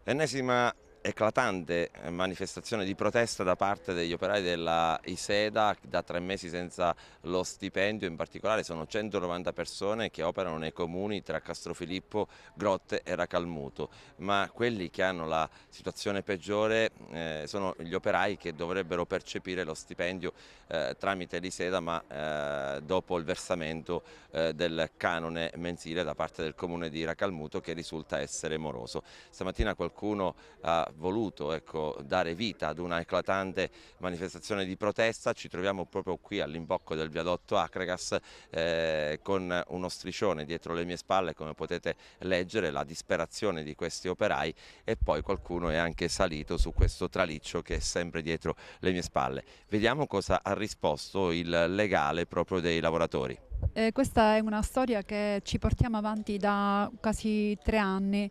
Ennesima eclatante manifestazione di protesta da parte degli operai della Iseda, da 3 mesi senza lo stipendio. In particolare sono 190 persone che operano nei comuni tra Castrofilippo, Grotte e Racalmuto, ma quelli che hanno la situazione peggiore sono gli operai che dovrebbero percepire lo stipendio tramite l'Iseda, ma dopo il versamento del canone mensile da parte del comune di Racalmuto, che risulta essere moroso. Stamattina qualcuno ha voluto, ecco, dare vita ad una eclatante manifestazione di protesta. Ci troviamo proprio qui all'imbocco del viadotto Acregas con uno striscione dietro le mie spalle, come potete leggere, la disperazione di questi operai, e poi qualcuno è anche salito su questo traliccio che è sempre dietro le mie spalle. Vediamo cosa ha risposto il legale proprio dei lavoratori. Questa è una storia che ci portiamo avanti da quasi 3 anni,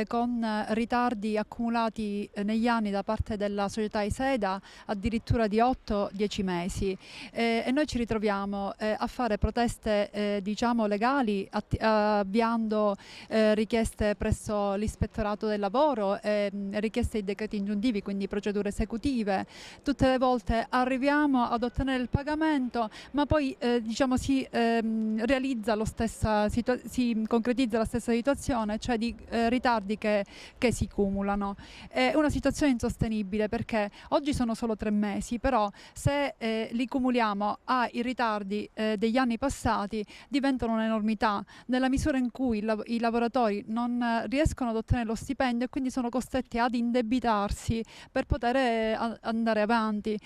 con ritardi accumulati negli anni da parte della società Iseda addirittura di 8-10 mesi. E noi ci ritroviamo a fare proteste diciamo legali, avviando richieste presso l'ispettorato del lavoro, richieste di decreti ingiuntivi, quindi procedure esecutive. Tutte le volte arriviamo ad ottenere il pagamento, ma poi diciamo si concretizza la stessa situazione, cioè di ritardi che si cumulano. È una situazione insostenibile, perché oggi sono solo 3 mesi, però se li cumuliamo ai ritardi degli anni passati diventano un'enormità, nella misura in cui i lavoratori non riescono ad ottenere lo stipendio e quindi sono costretti ad indebitarsi per poter andare avanti.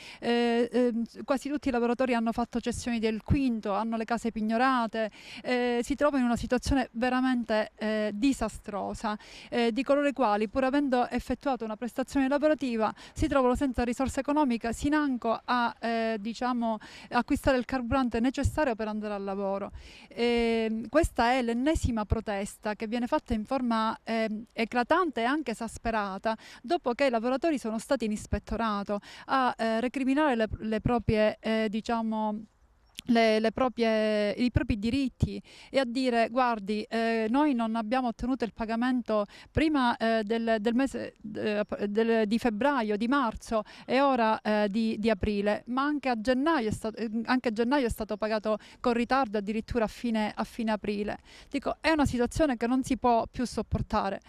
Quasi tutti i lavoratori hanno fatto cessioni del quinto, hanno le case pignorate, si trovano in una situazione veramente disastrosa, di coloro i quali, pur avendo effettuato una prestazione lavorativa, si trovano senza risorse economiche, financo a diciamo, acquistare il carburante necessario per andare al lavoro. Questa è l'ennesima protesta che viene fatta in forma eclatante e anche esasperata, dopo che i lavoratori sono stati in ispettorato a recriminare le proprie diciamo i propri diritti, e a dire: guardi, noi non abbiamo ottenuto il pagamento prima del mese di febbraio, di marzo e ora di aprile, ma anche anche a gennaio è stato pagato con ritardo, addirittura a fine aprile. Dico, è una situazione che non si può più sopportare.